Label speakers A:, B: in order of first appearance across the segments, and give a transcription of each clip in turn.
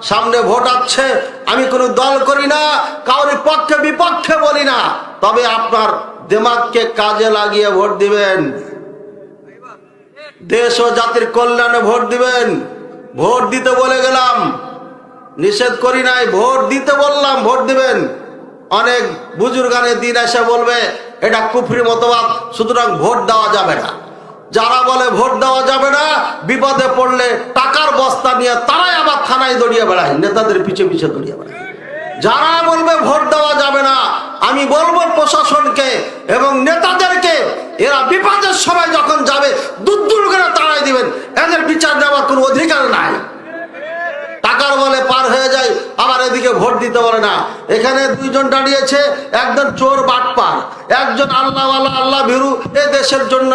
A: সামনে ভোট আসছে, আমি কোনো দল করি না, কারোর পক্ষে বিপক্ষে বলি না, তবে আপনার দিমাগকে কাজে লাগিয়ে ভোট দিবেন, দেশ ও জাতির কল্যাণে ভোট দিবেন। ভোট দিতে বলে গেলাম, নিষেধ করি নাই, ভোট দিতে বললাম, ভোট দিবেন। অনেক বুজুর্গানের দিন এসে বলবে এটা কুফরি মতবাদ, সুতরাং ভোট দেওয়া যাবে না। যারা বলে ভোট দেওয়া যাবে না, বিপদে পড়লে টাকার বস্তা নিয়ে তারাই আবার থানায় দৌড়িয়ে বেড়ায়, নেতাদের পিছে পিছে দৌড়িয়ে বেড়ায়। যারা বলবে ভোট দেওয়া যাবে না, আমি বলবো প্রশাসনকে এবং নেতাদেরকে, এরা বিপদের সময় যখন যাবে দূর করে তাড়াই দিবেন, এদের বিচার দেওয়ার কোনো অধিকার নাই। টাকার বলে পার হয়ে যায়, আবার এদিকে ভোট দিতে পারে না। এখানে দুইজন দাঁড়িয়েছে, একজন চোর বাটপার, একজন আল্লাহওয়ালা আল্লাহ ভীরু, এ দেশের জন্য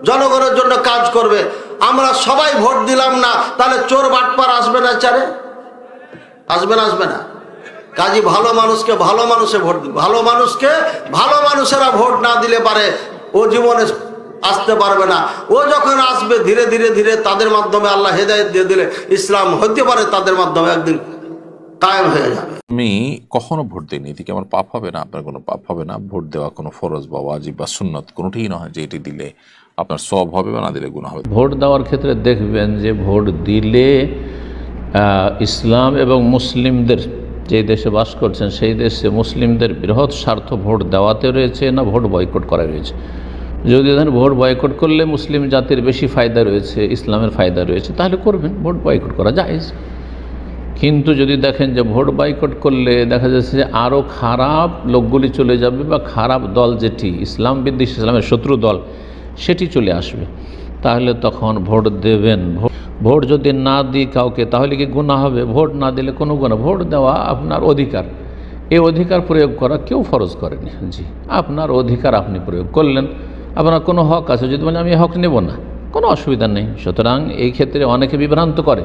A: জনগণের জন্য কাজ করবে। আমরা সবাই ভোট দিলাম না, তাহলে চোর বাটপার আসবে না? চারে আসবে না? আসবে না। কাজী ভালো মানুষকে ভালো মানুষে ভোট দিবে, ভালো মানুষকে ভালো মানুষেরা ভোট না দিলে পারে ও জীবনে আসতে পারবে না। ও যখন আসবে ধীরে ধীরে ধীরে তাদের মাধ্যমে আল্লাহ হেদায়েত দিয়ে দিলে ইসলাম হতে পারে তাদের মাধ্যমে একদিন কায়েম হয়ে যাবে।
B: আমি কখনো ভোট দিইনি, এদিকে আমার পাপ হবে না, আপনার কোনো পাপ হবে না। ভোট দেওয়া কোনো ফরজ বা ওয়াজিব বা সুন্নত কোনোটিই নয় যে এটি দিলে আপনার সওয়াব হবে বা না দিলে গুনাহ হবে।
C: ভোট দেওয়ার ক্ষেত্রে দেখবেন যে ভোট দিলে ইসলাম এবং মুসলিমদের, যে দেশে বাস করছেন সেই দেশে মুসলিমদের বৃহৎ স্বার্থ ভোট দেওয়াতে রয়েছে না ভোট বয়কট করা রয়েছে। যদি ধরেন ভোট বয়কট করলে মুসলিম জাতির বেশি ফায়দা রয়েছে, ইসলামের ফায়দা রয়েছে, তাহলে করবেন, ভোট বয়কট করা জায়েজ। কিন্তু যদি দেখেন যে ভোট বয়কট করলে দেখা যাচ্ছে যে আরও খারাপ লোকগুলি চলে যাবে বা খারাপ দল যেটি ইসলাম বিদ্বেষী, ইসলামের শত্রু দল, সেটি চলে আসবে, তাহলে তখন ভোট দেবেন। ভোট যদি না দিই কাউকে তাহলে কি গুনাহ হবে? ভোট না দিলে কোনো গুনাহ। ভোট দেওয়া আপনার অধিকার, এই অধিকার প্রয়োগ করা কেউ ফরজ করেনি। জি, আপনার অধিকার আপনি প্রয়োগ করলেন, আপনার কোনো হক আছে, যদি বলেন আমি হক নেব না, কোনো অসুবিধা নেই। সুতরাং এই ক্ষেত্রে অনেকে বিভ্রান্ত করে,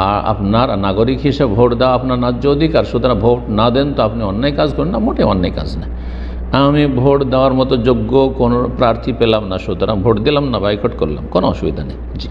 C: আর আপনার নাগরিক হিসেবে ভোট দেওয়া আপনার ন্যায্য অধিকার, সুতরাং ভোট না দেন তো আপনি অন্যায় কাজ করেন না, মোটে অন্যায় কাজ না। আমি ভোট দেওয়ার মতো যোগ্য কোনো প্রার্থী পেলাম না, সুতরাং ভোট দিলাম না, বয়কট করলাম, কোনো অসুবিধা নেই। জি।